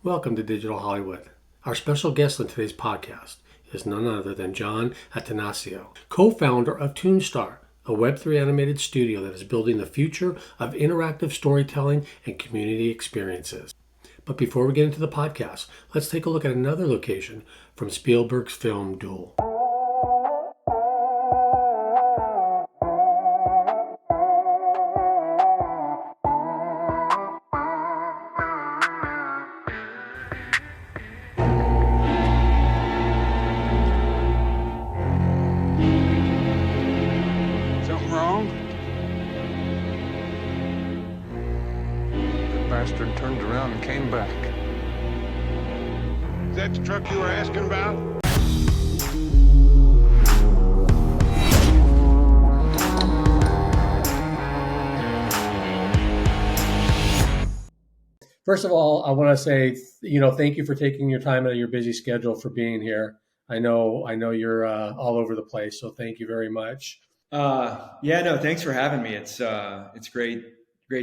Welcome to Digital Hollywood. Our special guest on today's podcast is none other than John Attanasio, co-founder of Toonstar, a Web3 animated studio that is building the future of interactive storytelling and community experiences. But before we get into the podcast, let's take a look at another location from Spielberg's film Duel. Something wrong? The bastard turned around and came back. Is that the truck you were asking about? First of all, I want to say, thank you for taking your time out of your busy schedule for being here. I know you're all over the place, so thank you very much. Thanks for having me. It's great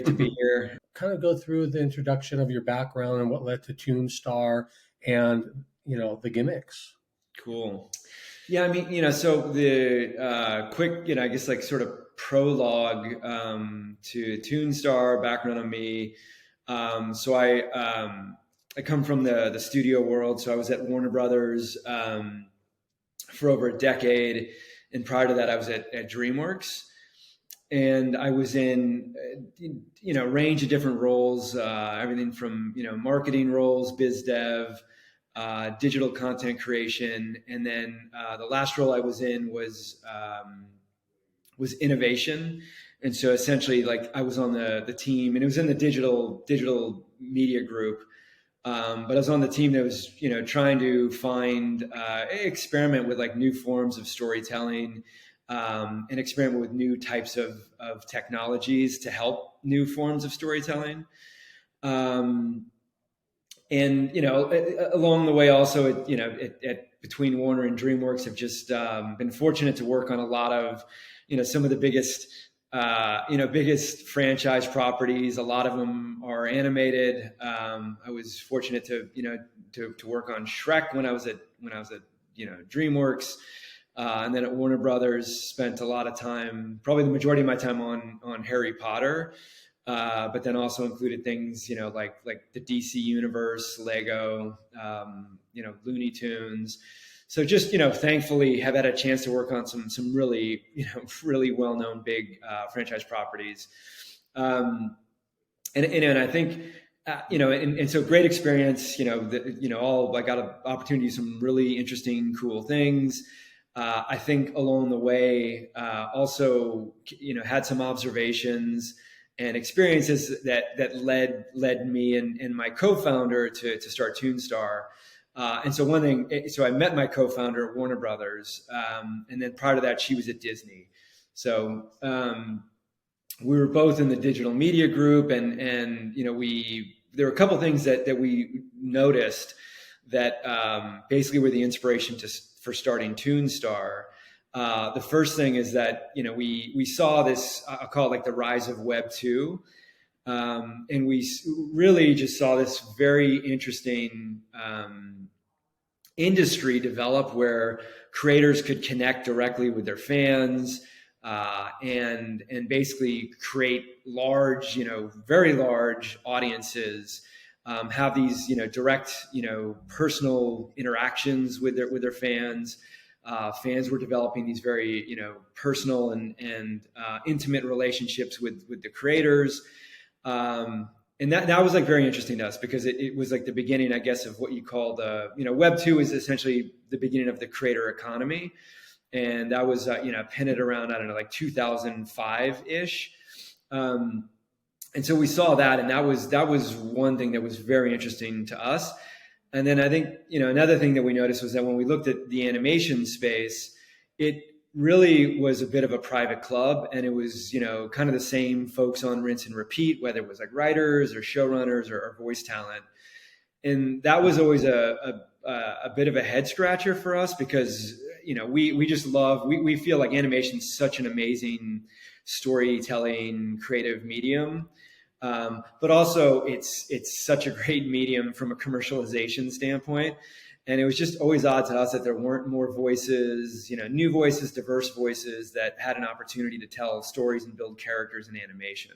to be here. Kind of go through the introduction of your background and what led to Toonstar and, the Gimmicks. Cool. Yeah, so the quick, I guess like sort of prologue to Toonstar, background on me. So I come from the studio world. So I was at Warner Brothers for over a decade. And prior to that, I was at DreamWorks. And I was in, a range of different roles, everything from, marketing roles, biz dev, digital content creation. And then the last role I was in was innovation. And so essentially, like, I was on the team, and it was in the digital media group. But I was on the team that was, trying to find, experiment with like new forms of storytelling, and experiment with new types of technologies to help new forms of storytelling. And, along the way also, between Warner and DreamWorks, have just been fortunate to work on a lot of, some of the biggest franchise properties. A lot of them are animated. I was fortunate to work on Shrek when I was at DreamWorks, and then at Warner Brothers, spent a lot of time, probably the majority of my time on Harry Potter, but then also included things, like the DC universe, Lego, Looney Tunes. So just, thankfully have had a chance to work on some really, really well-known big franchise properties. And I think, and so great experience, I got an opportunity to do some really interesting, cool things. I think along the way, also, had some observations and experiences that led me and my co-founder to start Toonstar. And so so I met my co-founder at Warner Brothers, and then prior to that, she was at Disney. So we were both in the digital media group, and there were a couple of things that we noticed that basically were the inspiration for starting Toonstar. The first thing is that we saw this, I'll call it like the rise of Web2. And we really just saw this very interesting industry develop where creators could connect directly with their fans, and basically create large, very large audiences, have these, direct, personal interactions with their fans. Fans were developing these very, personal and intimate relationships with the creators. And that was like very interesting to us because it was like the beginning, I guess, of what you call Web 2 is essentially the beginning of the creator economy. And that was, pinned around, I don't know, like 2005 ish. And so we saw that, and that was one thing that was very interesting to us. And then I think, another thing that we noticed was that when we looked at the animation space, it really was a bit of a private club, and it was, kind of the same folks on rinse and repeat, whether it was like writers or showrunners or voice talent. And that was always a bit of a head scratcher for us because, we just we feel like animation is such an amazing storytelling creative medium. But also it's such a great medium from a commercialization standpoint. And it was just always odd to us that there weren't more voices, new voices, diverse voices that had an opportunity to tell stories and build characters in animation.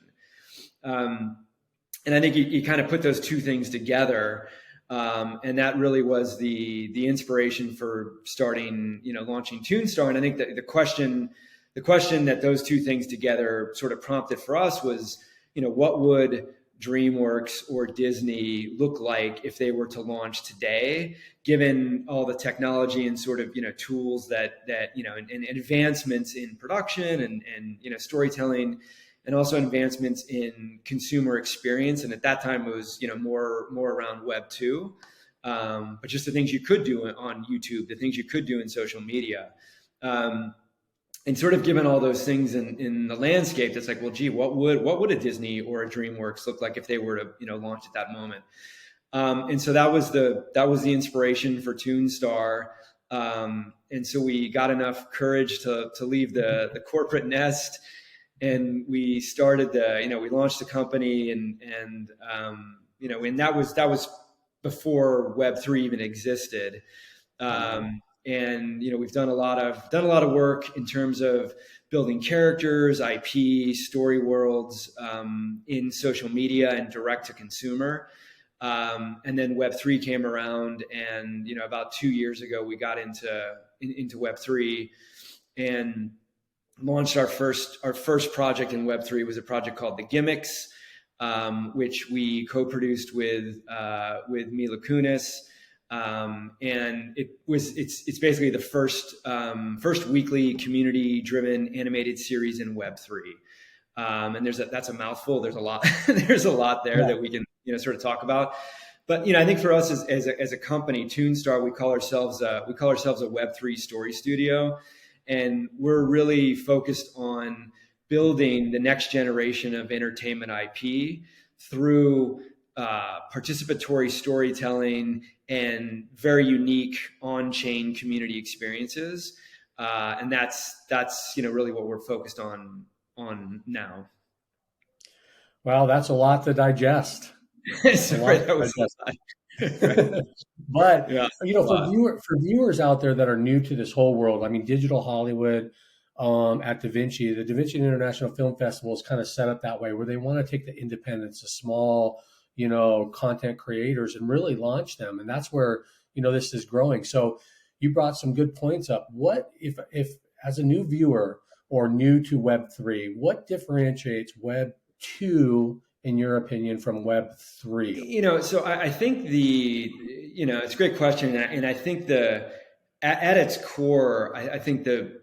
And I think you kind of put those two things together. And that really was the inspiration for starting, launching Toonstar. And I think that the question that those two things together sort of prompted for us was, what would DreamWorks or Disney look like if they were to launch today, given all the technology and sort of, tools that and advancements in production and storytelling, and also advancements in consumer experience. And at that time it was, more around Web 2, but just the things you could do on YouTube, the things you could do in social media. And sort of given all those things in the landscape, that's like, well, gee, what would a Disney or a DreamWorks look like if they were to, launch at that moment? And so that was the inspiration for Toonstar. And so we got enough courage to leave the corporate nest, and we started we launched the company, and that was before Web3 even existed. And we've done a lot of work in terms of building characters, IP, story worlds in social media and direct to consumer. And then Web3 came around, and about 2 years ago we got into Web3 and launched our first project in Web3. Was a project called the Gimmicks, which we co-produced with Mila Kunis. And it's basically the first weekly community-driven animated series in Web3. And that's a mouthful. There's a lot there that we can sort of talk about. But I think for us as a company, Toonstar, we call ourselves a Web3 story studio, and we're really focused on building the next generation of entertainment IP through participatory storytelling and very unique on-chain community experiences, and that's really what we're focused on now. Wow, that's a lot to digest. Sorry, that was but for viewers out there that are new to this whole world, I mean, Digital Hollywood at Da Vinci, the Da Vinci International Film Festival is kind of set up that way, where they want to take the independents, the small content creators, and really launch them. And that's where, this is growing. So you brought some good points up. What if as a new viewer or new to Web3, what differentiates Web 2, in your opinion, from Web 3? So I think it's a great question. And I think at its core, I think the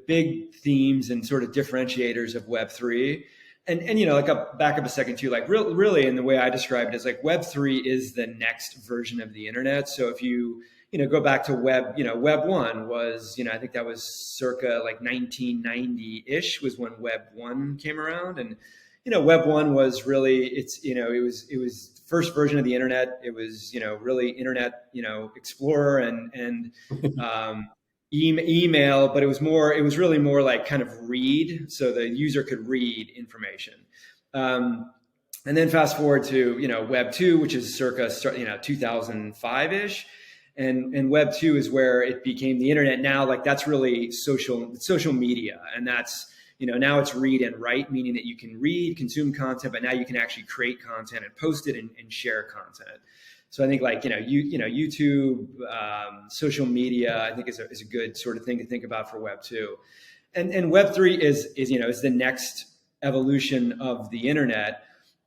big themes and sort of differentiators of Web 3, and like I'll back up a second too, like really, and the way I describe it is like Web 3 is the next version of the internet. So if you go back to Web 1 was, I think that was circa like 1990-ish was when Web 1 came around. And, Web 1 was really, it was first version of the internet. It was, really Internet, Explorer and email, but it was really more like kind of read, so the user could read information. And then fast forward to Web 2, which is circa 2005-ish, and Web 2 is where it became the internet. Now, like, that's really social media, and that's now it's read and write, meaning that you can read, consume content, but now you can actually create content and post it and share content. So I think like, YouTube, social media, I think is a good sort of thing to think about for Web 2. And Web 3 is the next evolution of the internet.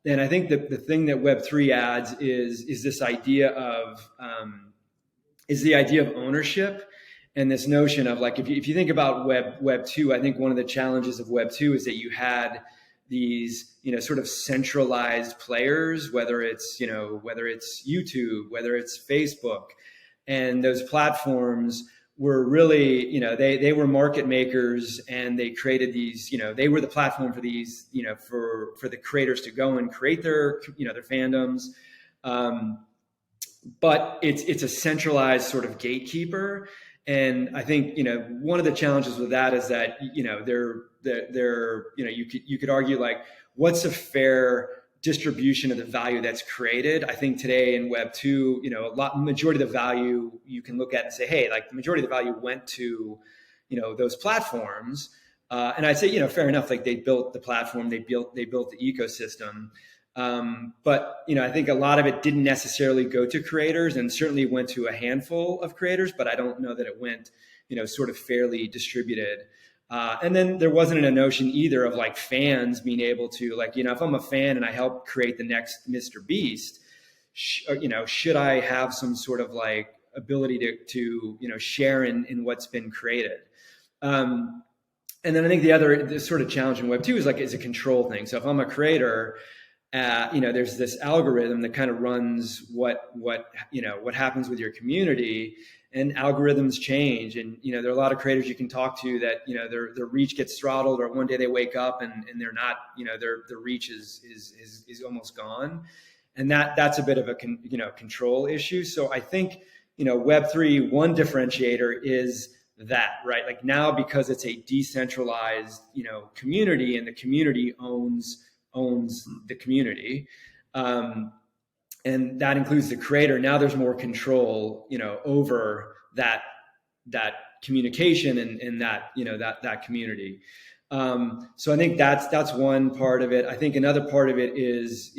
And I think that the thing that Web 3 adds is this idea of, ownership, and this notion of like, if you think about Web 2, I think one of the challenges of Web 2 is that you had these, sort of centralized players, whether it's YouTube, whether it's Facebook, and those platforms were really, they were market makers, and they created these, they were the platform for these, for the creators to go and create their fandoms. But it's a centralized sort of gatekeeper. And I think, one of the challenges with that is that, you could argue like, what's a fair distribution of the value that's created. I think today in Web 2, majority of the value you can look at and say, hey, like the majority of the value went to, those platforms. And I'd say, fair enough, like they built the platform, they built the ecosystem. But, I think a lot of it didn't necessarily go to creators, and certainly went to a handful of creators, but I don't know that it went, sort of fairly distributed. And then there wasn't a notion either of like fans being able to like, if I'm a fan and I help create the next Mr. Beast, should I have some sort of like ability to share in what's been created? And then I think the sort of challenge in Web 2 is a control thing. So if I'm a creator, there's this algorithm that kind of runs what happens with your community, and algorithms change. And, there are a lot of creators you can talk to that, their reach gets throttled, or one day they wake up and they're not, their reach is almost gone. And that's a bit of a, control issue. So I think, Web3, one differentiator is that, right? Like now, because it's a decentralized, community, and the community owns the community. And that includes the creator. Now there's more control, over that communication and that, that community. So I think that's one part of it. I think another part of it is,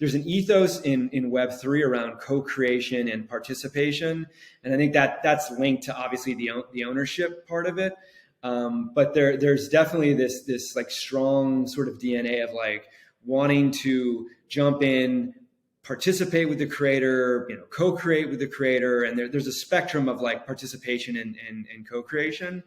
there's an ethos in Web3 around co-creation and participation. And I think that's linked to obviously the ownership part of it. But there's definitely this like strong sort of DNA of like wanting to jump in, participate with the creator, co-create with the creator. And there's a spectrum of like participation and co-creation.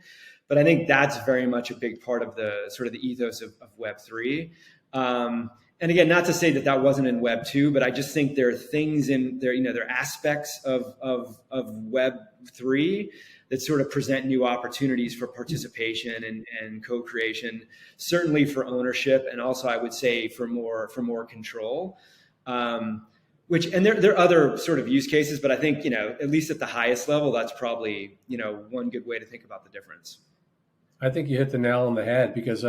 But I think that's very much a big part of the sort of the ethos of Web3. And again, not to say that wasn't in Web 2, but I just think there are things in there, there are aspects of Web 3 that sort of present new opportunities for participation and co-creation, certainly for ownership, and also I would say for more control. And there are other sort of use cases, but I think, at least at the highest level, that's probably, one good way to think about the difference. I think you hit the nail on the head, because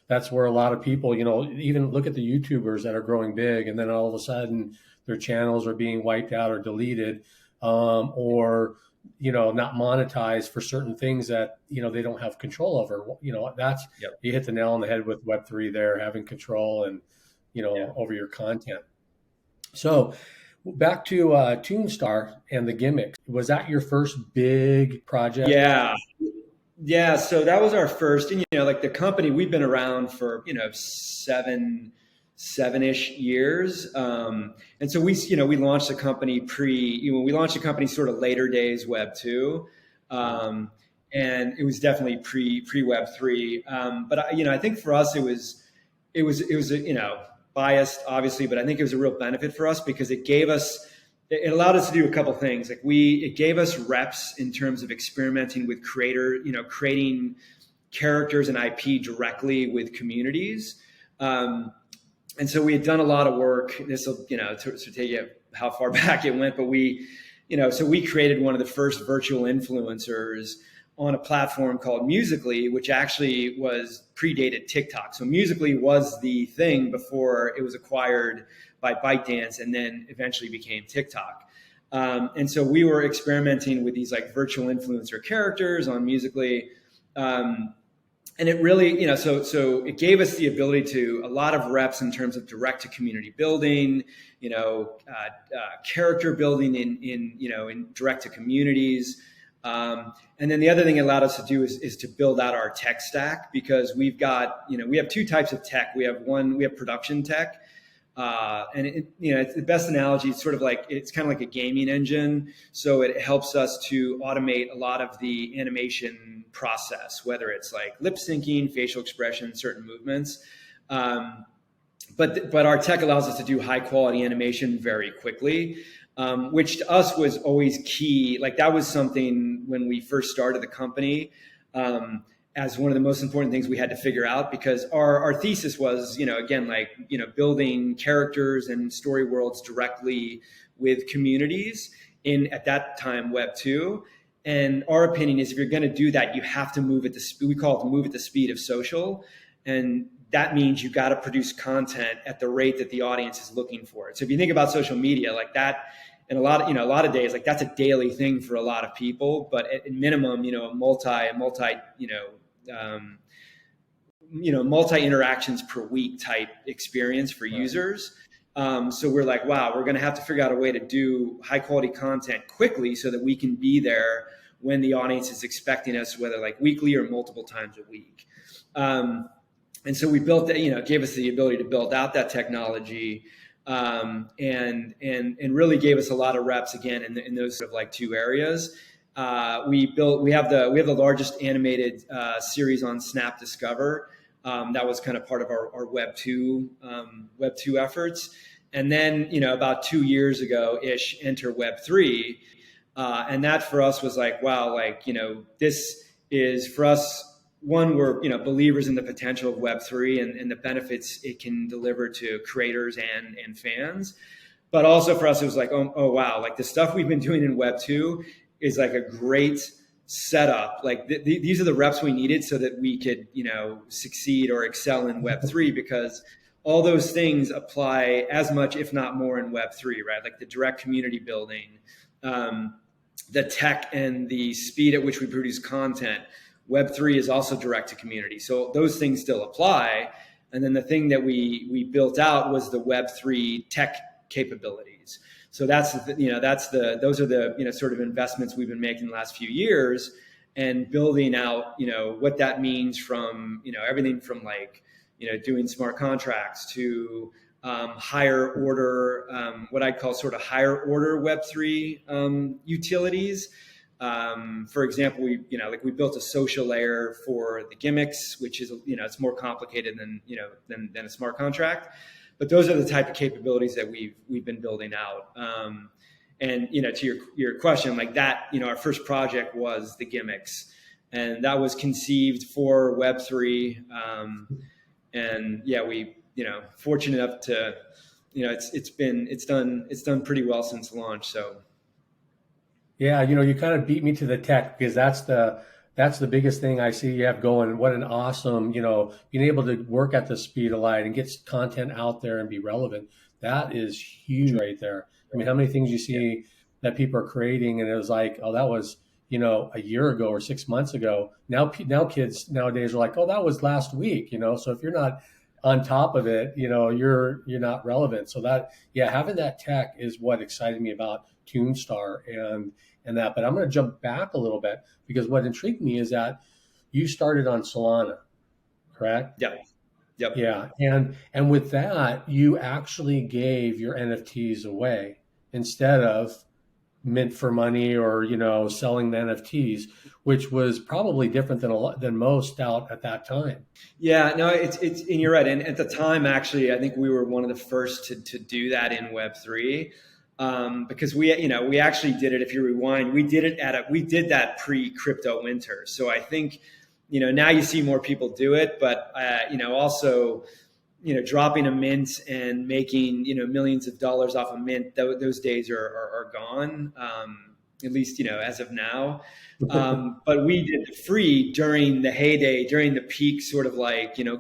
that's where a lot of people, even look at the YouTubers that are growing big, and then all of a sudden their channels are being wiped out or deleted, or, not monetized for certain things that, they don't have control over. That's, yep. You hit the nail on the head with Web3 there, having control and, over your content. So back to Toonstar and the Gimmicks. Was that your first big project? Yeah. So that was our first, and, like the company, we've been around for, 7-ish years. And so we launched the company we launched the company sort of later days Web 2. And it was definitely pre Web 3. But I think for us, it was biased obviously, but I think it was a real benefit for us because it allowed us to do a couple things. Like it gave us reps in terms of experimenting with creating characters and IP directly with communities. And so we had done a lot of work. This will, to take you how far back it went, but we created one of the first virtual influencers on a platform called Musical.ly, which actually predated TikTok. So Musical.ly was the thing before it was acquired by ByteDance and then eventually became TikTok. And so we were experimenting with these like virtual influencer characters on Musical.ly. And it really, so it gave us the ability to a lot of reps in terms of direct to community building, character building in direct to communities. And then the other thing it allowed us to do is to build out our tech stack, because we have two types of tech. We have production tech. And it's the best analogy. It's sort of like, it's kind of like a gaming engine. So it helps us to automate a lot of the animation process, whether it's like lip syncing, facial expression, certain movements. But our tech allows us to do high quality animation very quickly, which to us was always key. Like that was something when we first started the company, as one of the most important things we had to figure out, because our thesis was, building characters and story worlds directly with communities in, at that time, Web 2. And our opinion is if you're going to do that, you have to move at we call it move at the speed of social. And that means you got to produce content at the rate that the audience is looking for it. So if you think about social media like that, and a lot of days, like that's a daily thing for a lot of people, but at minimum, a multi interactions per week type experience for users. So we're like, wow, we're going to have to figure out a way to do high quality content quickly so that we can be there when the audience is expecting us, whether like weekly or multiple times a week. And so we built that, gave us the ability to build out that technology, and really gave us a lot of reps again in those sort of like two areas. We have the largest animated series on Snap Discover. That was kind of part of our Web2 efforts. And then, about 2 years ago ish, enter Web3. And that for us was like, wow, this is for us. One, we're believers in the potential of Web3 and the benefits it can deliver to creators and fans. But also for us, it was like, oh wow, like the stuff we've been doing in Web2 is like a great setup. Like these are the reps we needed so that we could succeed or excel in Web3, because all those things apply as much, if not more, in Web3, right? Like the direct community building, the tech and the speed at which we produce content. Web3 is also direct to community. So those things still apply. And then the thing that we built out was the Web3 tech capabilities. So those are the sort of investments we've been making the last few years, and building out, what that means from, everything from doing smart contracts to higher order, what I'd call sort of higher order Web3 utilities. For example, we built a social layer for the Gimmicks, which is, it's more complicated than a smart contract, but those are the type of capabilities that we've been building out. And, to your question, like that, our first project was the Gimmicks, and that was conceived for Web3. And yeah, we, fortunate enough to, it's done pretty well since launch. So. Yeah, you kind of beat me to the tech, because that's the biggest thing I see you have going. What an awesome, being able to work at the speed of light and get content out there and be relevant. That is huge right there. I mean, how many things you see that people are creating, and it was like, oh, that was, a year ago or 6 months ago. Now kids nowadays are like, oh, that was last week, So if you're not on top of it, you're not relevant. So having that tech is what excited me about Toonstar and that. But I'm going to jump back a little bit, because what intrigued me is that you started on Solana, correct? Yeah. Yep. Yeah. And with that, you actually gave your NFTs away instead of mint for money or, selling the NFTs, which was probably different than most out at that time. Yeah, no, it's and you're right. And at the time, actually, I think we were one of the first to do that in Web3. Because we actually did it. If you rewind, we did that pre-crypto winter. So I think, now you see more people do it, but also, dropping a mint and making, millions of dollars off a mint, those days are gone. At least, as of now. But we did the free during the heyday, during the peak sort of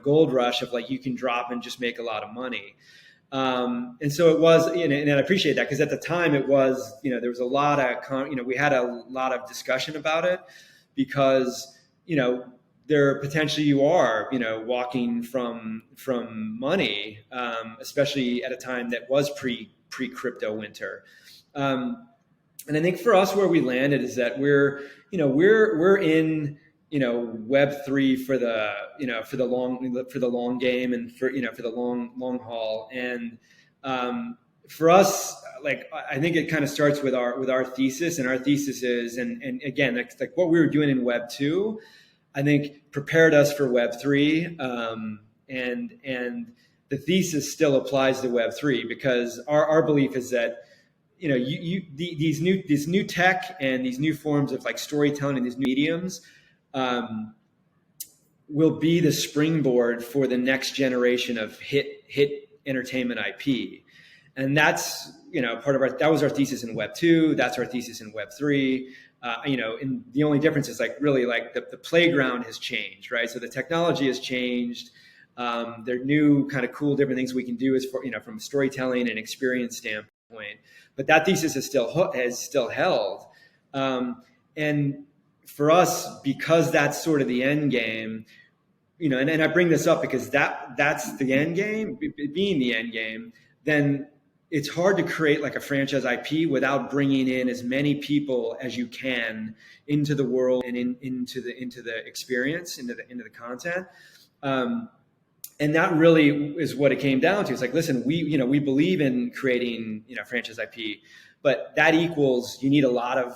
gold rush of you can drop and just make a lot of money. And so it was, and I appreciate that, because at the time it was, there was a lot of, we had a lot of discussion about it, because, there potentially you are, walking from money, especially at a time that was pre-crypto winter. And I think for us, where we landed is that we're in, Web3 for the long game, and for the long haul. And for us, I think it kind of starts with our thesis, and our thesis is, and again, like what we were doing in Web2, I think prepared us for Web3. And the thesis still applies to Web3, because our belief is that, these new tech and these new forms of storytelling and these new mediums will be the springboard for the next generation of hit entertainment IP. And that's, that was our thesis in Web2. That's our thesis in Web3. And the only difference is really the playground has changed, right? So the technology has changed. There are new kind of cool different things we can do as for, from a storytelling and experience standpoint. But that thesis has still held. And for us, because that's sort of the end game, and I bring this up because that's the end game, being the end game, then it's hard to create like a franchise IP without bringing in as many people as you can into the world and into the experience, into the content. And that really is what it came down to. It's like, listen, we believe in creating, franchise IP, but that equals, you need a lot of,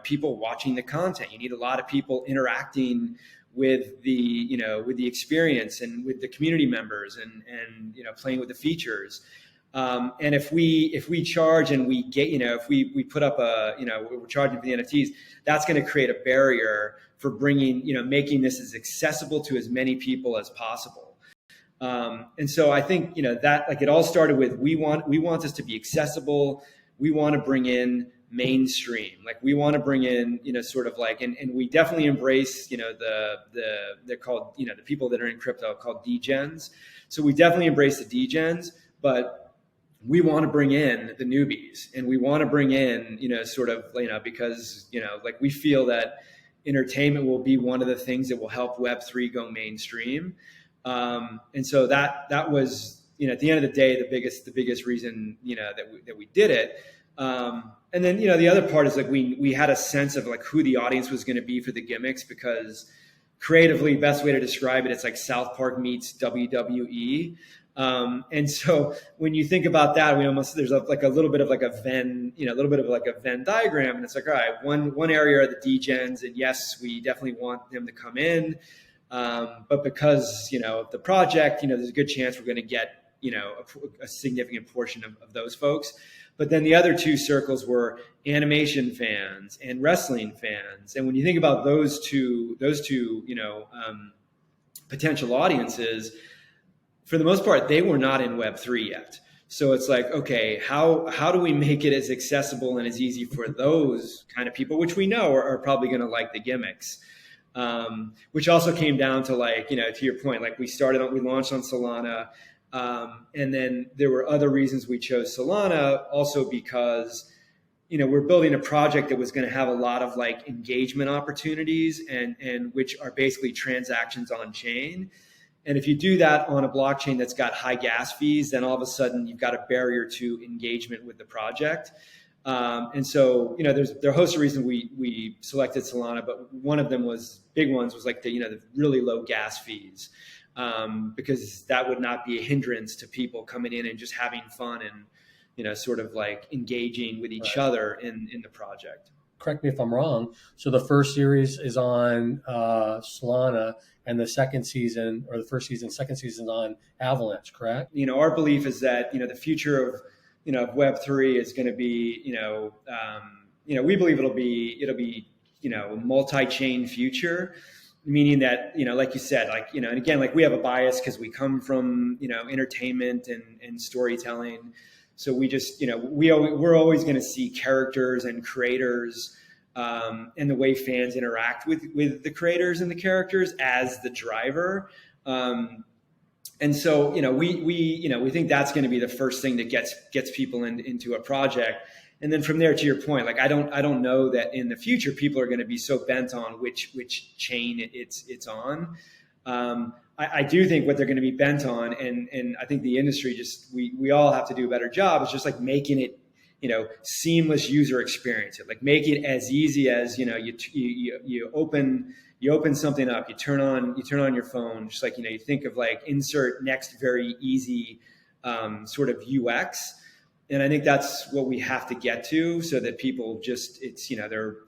people watching the content. You need a lot of people interacting with the experience and with the community members and playing with the features. And if we charge and we get, if we put up we're charging for the NFTs, that's going to create a barrier for bringing, making this as accessible to as many people as possible. And so I think, that like it all started with, we want this to be accessible. We want to bring in mainstream, like we want to bring in, sort of like, and we definitely embrace, they're called, the people that are in crypto called degens. So we definitely embrace the degens, but we want to bring in the newbies, and we want to bring in, sort of, because, like we feel that entertainment will be one of the things that will help Web3 go mainstream. And so that was, at the end of the day, the biggest reason, that we did it. And then, the other part is like, we had a sense of like who the audience was going to be for the Gimmicks, because creatively, best way to describe it, it's like South Park meets WWE. And so when you think about that, there's like a little bit of like a Venn, a little bit of like a Venn diagram. And it's like, all right, one area are the degens, and yes, we definitely want them to come in. But because, of the project, there's a good chance we're going to get, a significant portion of those folks. But then the other two circles were animation fans and wrestling fans. And when you think about those two, potential audiences, for the most part, they were not in Web3 yet. So it's like, okay, how do we make it as accessible and as easy for those kind of people, which we know are probably going to like the Gimmicks, which also came down to like, to your point, like we launched on Solana. And then there were other reasons we chose Solana, also because, we're building a project that was going to have a lot of like engagement opportunities and which are basically transactions on chain. And if you do that on a blockchain that's got high gas fees, then all of a sudden you've got a barrier to engagement with the project. And so, there are a host of reasons we selected Solana, but one of them big ones was like the really low gas fees. Because that would not be a hindrance to people coming in and just having fun and, sort of like engaging with each other in the project. Correct me if I'm wrong. So the first series is on Solana, and the second season, or the first season, second season on Avalanche, correct? Our belief is that, the future of, Web3 is going to be, we believe it'll be, a multi-chain future. Meaning that, like you said, like, and again, like we have a bias because we come from, entertainment and storytelling. So we just, we're always going to see characters and creators and the way fans interact with the creators and the characters as the driver. And so, we think that's going to be the first thing that gets people into a project. And then from there, to your point, like I don't know that in the future people are going to be so bent on which chain it's on. I do think what they're going to be bent on, and I think the industry we all have to do a better job, is just like making it, seamless user experience. Like make it as easy as you open something up, you turn on your phone, just like you think of like insert next, very easy sort of UX. And I think that's what we have to get to, so that people just,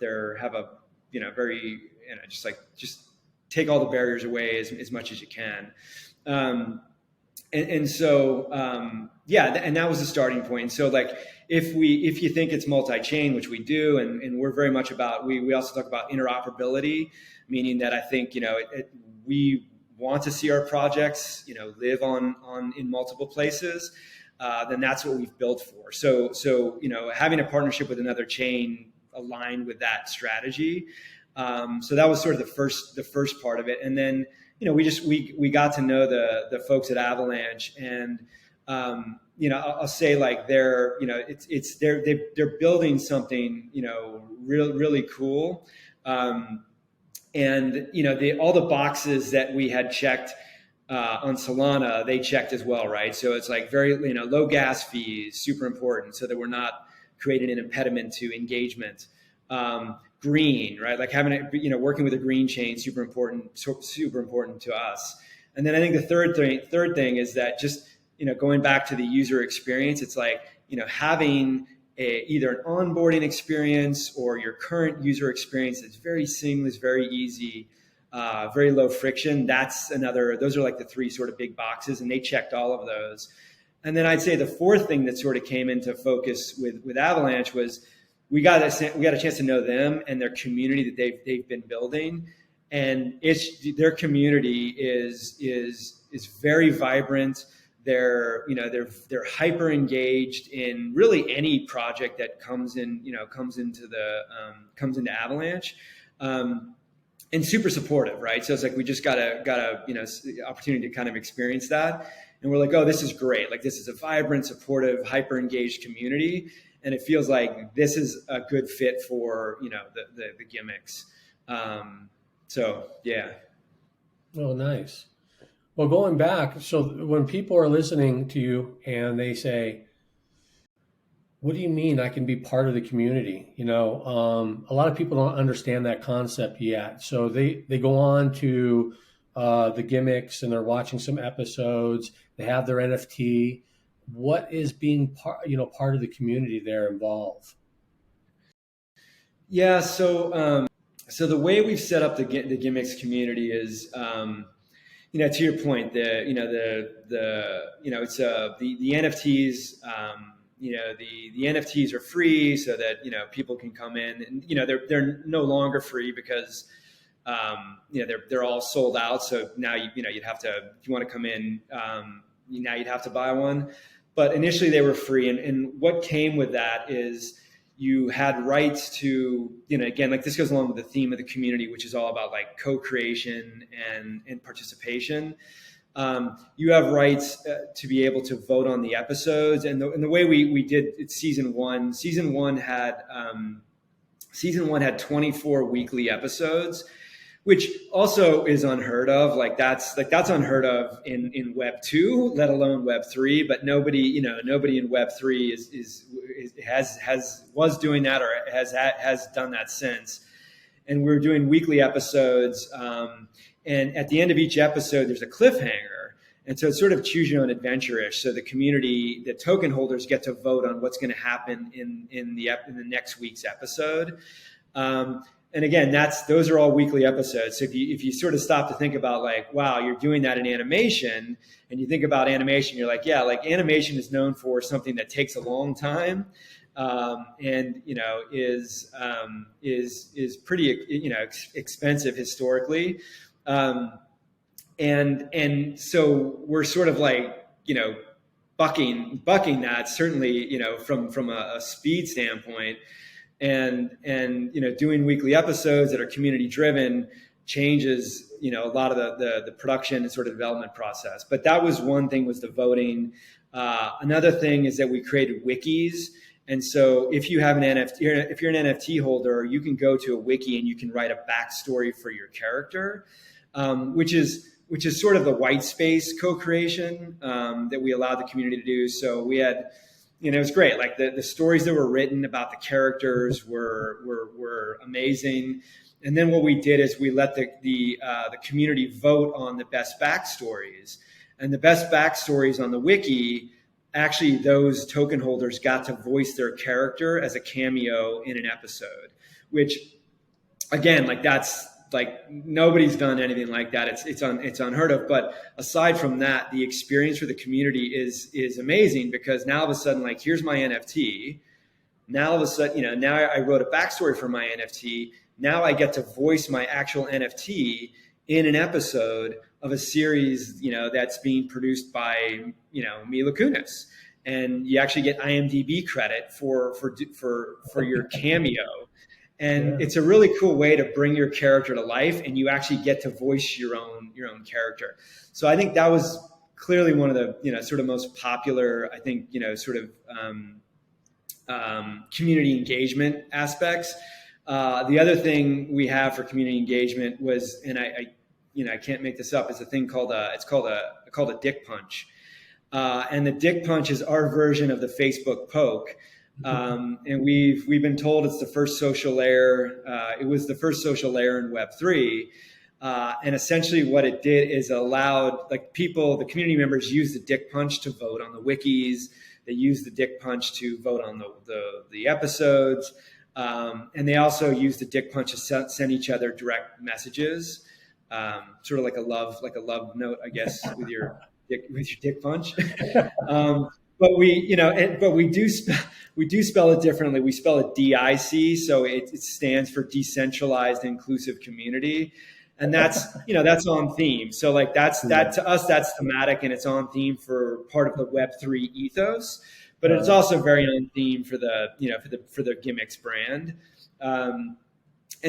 they're have a, very, just take all the barriers away as much as you can. And so, and that was the starting point. So like, if you think it's multi-chain, which we do, and we're very much about, we also talk about interoperability, meaning that I think, we want to see our projects, live in multiple places. Then that's what we've built for. So having a partnership with another chain aligned with that strategy. So that was sort of the first part of it. And then, we got to know the folks at Avalanche, and I'll say like they're building something really cool, and all the boxes that we had checked on Solana, they checked as well, right? So it's like very low gas fees, super important, so that we're not creating an impediment to engagement. Green, right? Like having it, working with a green chain, super important to us. And then I think the third thing is that just going back to the user experience, it's like having either an onboarding experience or your current user experience that's very seamless, very easy, very low friction. Those are like the three sort of big boxes, and they checked all of those. And then I'd say the fourth thing that sort of came into focus with Avalanche was we got a chance to know them and their community that they've been building, and their community is very vibrant. They're hyper engaged in really any project that comes into Avalanche, and super supportive, right? So it's like we just got a opportunity to kind of experience that, and we're like, oh, this is great. Like this is a vibrant, supportive, hyper engaged community. And it feels like this is a good fit for, the Gimmicks. So, yeah. Oh, nice. Well, going back, so when people are listening to you and they say, what do you mean I can be part of the community? A lot of people don't understand that concept yet. So they go on to the Gimmicks and they're watching some episodes. They have their NFT. What is being part of the community there involved? Yeah, so the way we've set up the Gimmicks community is, to your point, the NFTs, the NFTs are free so that people can come in, and they're no longer free because they're all sold out. So now you'd have to, if you want to come in, now you'd have to buy one. But initially they were free. And what came with that is you had rights to, again, like this goes along with the theme of the community, which is all about like co-creation and participation. You have rights to be able to vote on the episodes. And the way we did it, season one had 24 weekly episodes, which also is unheard of. That's unheard of in Web 2, let alone Web 3. But nobody in Web 3 was doing that or has done that since. And we're doing weekly episodes, and at the end of each episode, there's a cliffhanger. And so it's sort of choose your own adventure-ish. So the community, the token holders, get to vote on what's going to happen in the next week's episode. And again, those are all weekly episodes. So if you sort of stop to think about like, wow, you're doing that in animation, and you think about animation, you're like, yeah, like animation is known for something that takes a long time, and is pretty expensive historically, and so we're sort of like bucking that, certainly from a speed standpoint. And doing weekly episodes that are community driven changes a lot of the production and sort of development process. But that was one thing, was the voting. Another thing is that we created wikis, and so if you have an NFT, if you're an NFT holder, you can go to a wiki and you can write a backstory for your character, which is sort of the white space co-creation that we allowed the community to do. So we had. It was great. Like the stories that were written about the characters were amazing. And then what we did is we let the community vote on the best backstories, and the best backstories on the wiki. Actually, those token holders got to voice their character as a cameo in an episode, which, again, like that's. Like nobody's done anything like that. It's unheard of. But aside from that, the experience for the community is amazing, because now all of a sudden, like, here's my NFT. Now all of a sudden, now I wrote a backstory for my NFT. Now I get to voice my actual NFT in an episode of a series, that's being produced by, Mila Kunis, and you actually get IMDb credit for your cameo. And it's a really cool way to bring your character to life, and you actually get to voice your own character. So I think that was clearly one of the, sort of most popular, I think, sort of community engagement aspects. The other thing we have for community engagement was, and I can't make this up, it's a thing called a dick punch. And the dick punch is our version of the Facebook poke. And we've been told it's the first social layer. It was the first social layer in Web3. And essentially what it did is allowed the community members use the dick punch to vote on the wikis. They use the dick punch to vote on the episodes. And they also use the dick punch to send each other direct messages, sort of like a love note, I guess, with your dick punch. But we do spell it differently. We spell it DIC, so it stands for decentralized inclusive community, and that's on theme. So that to us, that's thematic and it's on theme for part of the Web3 ethos, but it's also very on theme for the Gimmicks brand. And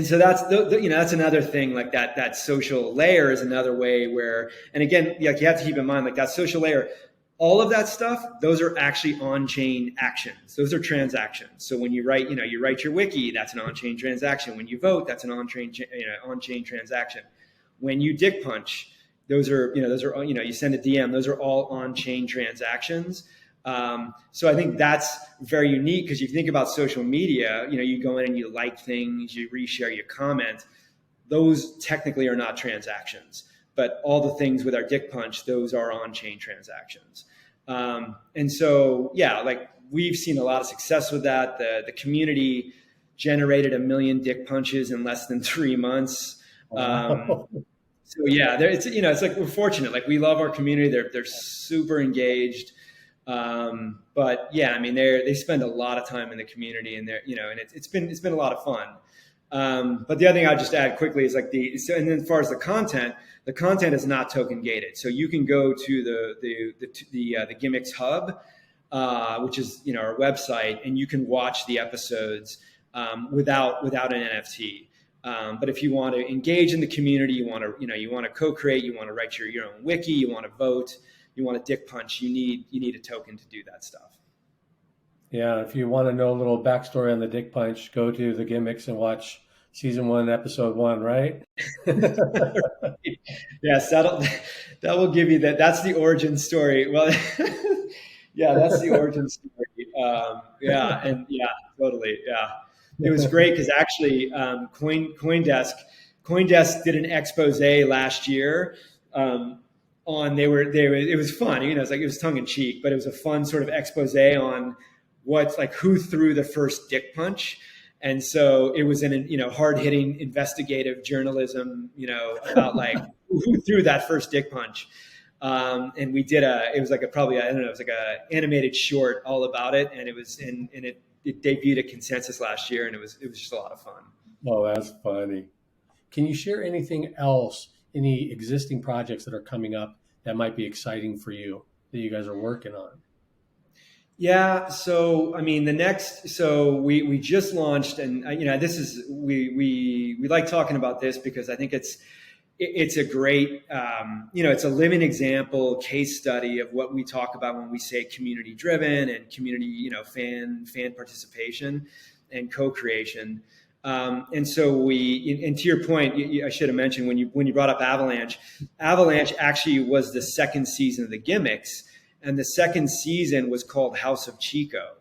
so that's another thing, like that social layer is another way where, and again, you have to keep in mind, like that social layer, all of that stuff, those are actually on-chain actions. Those are transactions. So when you write your wiki, that's an on-chain transaction. When you vote, that's an on-chain transaction. When you dick punch, those are you send a DM, those are all on-chain transactions. So I think that's very unique because you think about social media, you go in and you like things, you reshare, you comment. Those technically are not transactions. But all the things with our dick punch, those are on-chain transactions. And so, we've seen a lot of success with that. The community generated 1 million dick punches in less than 3 months. So it's like we're fortunate. Like we love our community. They're super engaged. But yeah, I mean, they spend a lot of time in the community, and and it's been a lot of fun. But the other thing I'll just add quickly is and then as far as the content is not token gated. So you can go to the Gimmicks Hub, which is our website, and you can watch the episodes without an NFT. But if you want to engage in the community, you want to co-create, you want to write your own wiki, you want to vote, you want to dick punch, you need a token to do that stuff. Yeah, if you want to know a little backstory on the dick punch, go to the Gimmicks and watch season 1, episode 1, right? Yes, that will give you that. That's the origin story. Well, yeah, that's the origin story. Totally. Yeah, it was great because actually, CoinDesk did an expose last year. It was fun. It was tongue in cheek, but it was a fun sort of expose on who threw the first dick punch. And so it was hard hitting investigative journalism, about who threw that first dick punch. And we did it was a animated short all about it. And it debuted at Consensus last year, and it was just a lot of fun. Oh, that's funny. Can you share anything else, any existing projects that are coming up that might be exciting for you that you guys are working on? Yeah. So, I mean, we just launched, and this is, we like talking about this because I think it's a great, it's a living example, case study of what we talk about when we say community driven and community, fan participation and co-creation. And so and to your point, I should have mentioned when you brought up Avalanche actually was the second season of the Gimmicks. And the second season was called House of Chico.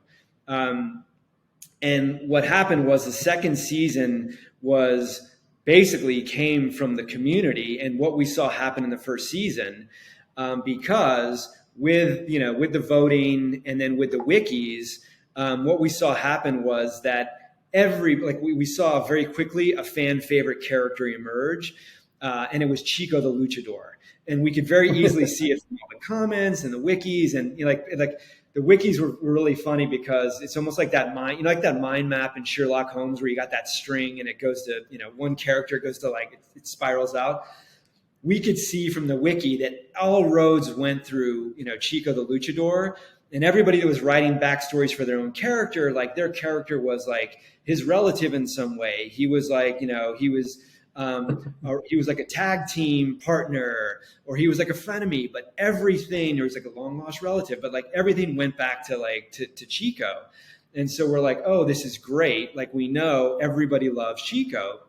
And what happened was the second season came from the community and what we saw happen in the first season, because with the voting and then with the wikis, what we saw happen was that we saw very quickly a fan favorite character emerge, and it was Chico the Luchador. And we could very easily see it from all the comments and the wikis, and the wikis were really funny because it's almost like that mind map in Sherlock Holmes where you got that string and it goes to one character goes to it spirals out. We could see from the wiki that all roads went through Chico the Luchador, And everybody that was writing backstories for their own character, like their character was like his relative in some way. He was like, or he was like a tag team partner, or he was like a frenemy, but everything, there was like a long lost relative, but like everything went back to to Chico. And so we're like, oh, this is great. Like we know everybody loves Chico.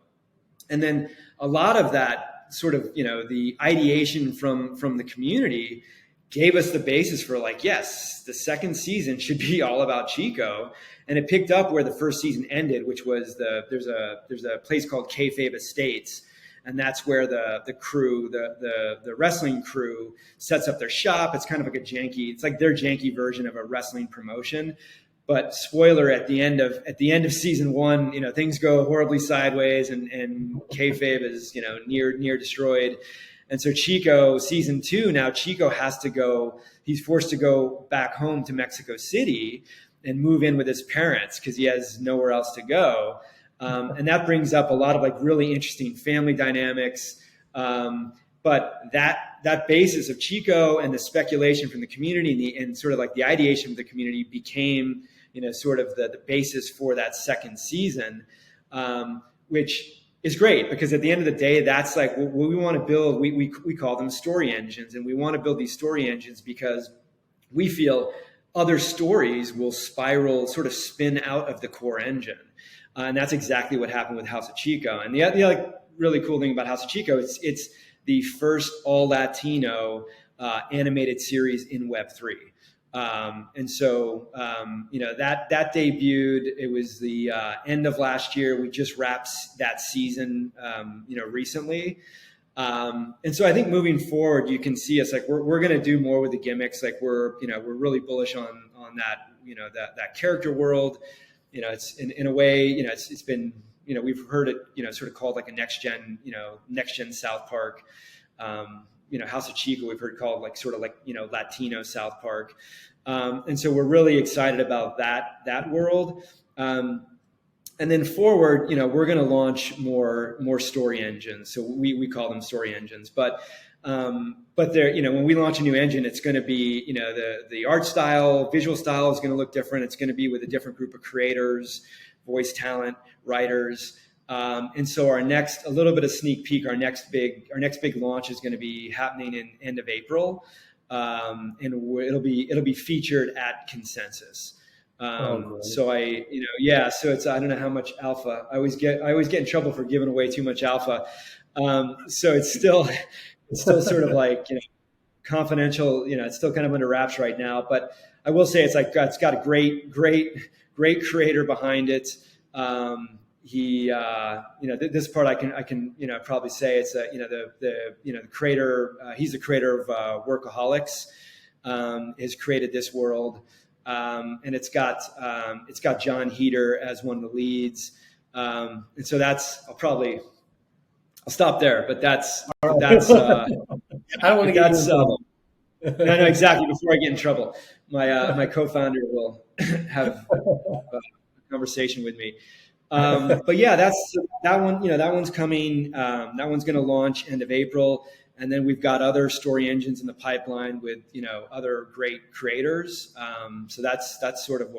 And then a lot of that sort of, the ideation from the community gave us the basis for like, yes, the second season should be all about Chico. And it picked up where the first season ended, which was there's a place called Kayfabe Estates. And that's where the crew, the wrestling crew sets up their shop. It's kind of like it's like their janky version of a wrestling promotion. But spoiler, at the end of season 1, things go horribly sideways and kayfabe is, near destroyed. And so Chico, season 2, now Chico he's forced to go back home to Mexico City and move in with his parents because he has nowhere else to go. And that brings up a lot of like really interesting family dynamics. But that basis of Chico and the speculation from the community and sort of like the ideation of the community became, sort of the basis for that second season, which is great because at the end of the day, that's like what we want to build. We call them story engines, and we want to build these story engines because we feel other stories will spiral, sort of spin out of the core engine. And that's exactly what happened with House of Chico. And the like really cool thing about House of Chico is it's the first all Latino animated series in Web3. And so, that debuted, it was the end of last year. We just wrapped that season, recently. And so I think moving forward, you can see us like, we're going to do more with the gimmicks. Like we're really bullish on that, that character world. It's in a way, it's been, we've heard it, sort of called like a next gen South Park. House of Chico, we've heard called like sort of like, Latino South Park. And so we're really excited about that world. And then forward, we're going to launch more story engines. So we call them story engines, but they're, when we launch a new engine, it's going to be, the art style, visual style is going to look different. It's going to be with a different group of creators, voice talent, writers. And so a little bit of sneak peek, our next big launch is going to be happening in end of April. And it'll be featured at Consensus. So so it's, I don't know how much alpha. I always get in trouble for giving away too much alpha. So it's still sort of like, confidential, it's still kind of under wraps right now, but I will say it's got a great creator behind it. This part I can probably say it's the creator, he's the creator of Workaholics, has created this world. And it's got John Heater as one of the leads. And so I'll stop there, but that's I don't want to get in trouble. No, exactly. Before I get in trouble, my co-founder will have a conversation with me. But yeah, that's that one. That one's coming. That one's going to launch end of April, and then we've got other story engines in the pipeline with other great creators. So that's sort of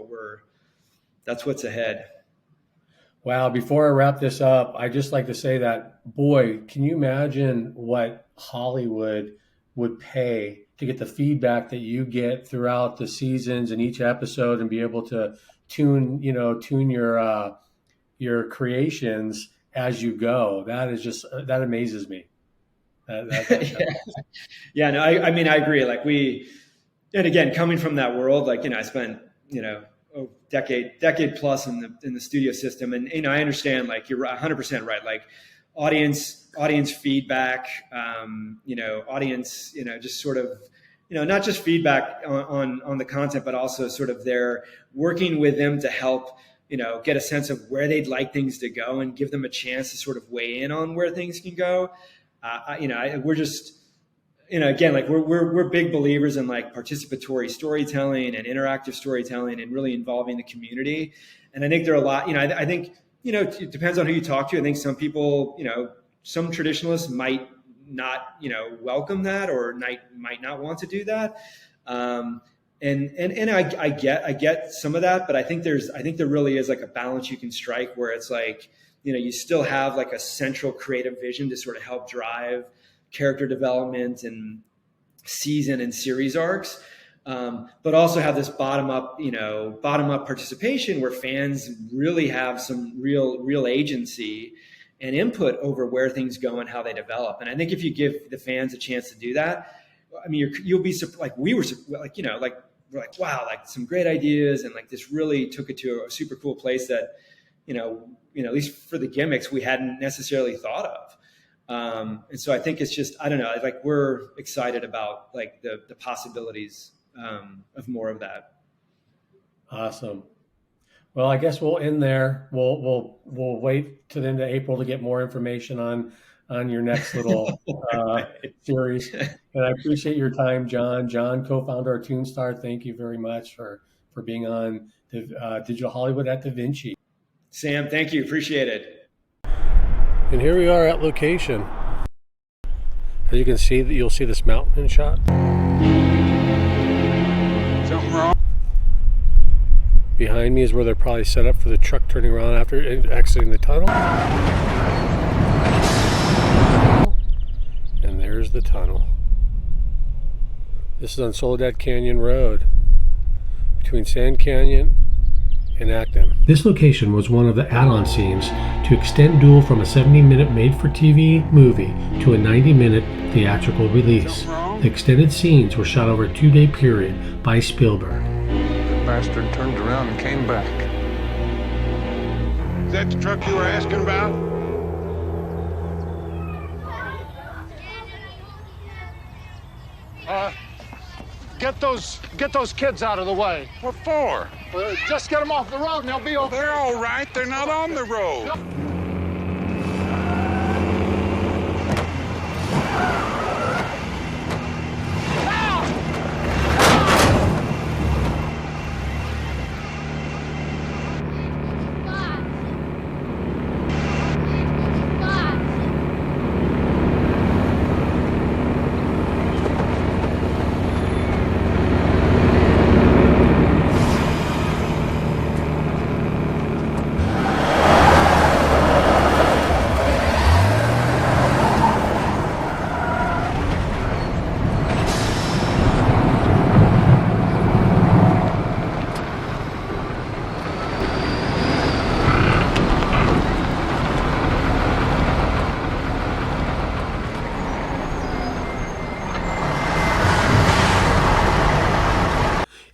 that's what's ahead. Wow. Before I wrap this up, I just like to say that, boy, can you imagine what Hollywood would pay to get the feedback that you get throughout the seasons and each episode and be able to tune your creations as you go. That is just, that amazes me. Yeah, no, I mean, I agree. Like and again, coming from that world, like, I spent, decade plus in the studio system. And, I understand, like, you're 100% right. Like audience feedback, audience, just sort of, not just feedback on the content, but also sort of they're working with them to help, get a sense of where they'd like things to go and give them a chance to sort of weigh in on where things can go. We're just, again, like we're big believers in like participatory storytelling and interactive storytelling and really involving the community. And I think there are a lot, I think, it depends on who you talk to. I think some people, some traditionalists might not, welcome that or might not want to do that. I get some of that, but I think there really is like a balance you can strike where it's like, you still have like a central creative vision to sort of help drive character development and season and series arcs, but also have this bottom up participation where fans really have some real agency and input over where things go and how they develop. And I think if you give the fans a chance to do that, I mean, you'll be like we were like, we're like, wow, like some great ideas, and like this really took it to a super cool place that at least for the gimmicks we hadn't necessarily thought of. And so I think it's just, I don't know, like we're excited about like the possibilities of more of that. Awesome. Well, I guess we'll end there. We'll wait to the end of April to get more information on your next little series. And I appreciate your time, John. John, co-founder of Toonstar, thank you very much for being on Digital Hollywood at Da Vinci. Sam, thank you. Appreciate it. And here we are at location. As you can see, you'll see this mountain shot. Something wrong? Behind me is where they're probably set up for the truck turning around after exiting the tunnel. And there's the tunnel. This is on Soledad Canyon Road between Sand Canyon and Acton. This location was one of the add-on scenes to extend Duel from a 70-minute made-for-TV movie to a 90-minute theatrical release. The extended scenes were shot over a 2-day period by Spielberg. The bastard turned around and came back. Is that the truck you were asking about? Get those kids out of the way. What for? Just get them off the road and they'll be okay. They're all right. They're not on the road.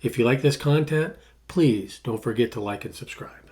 If you like this content, please don't forget to like and subscribe.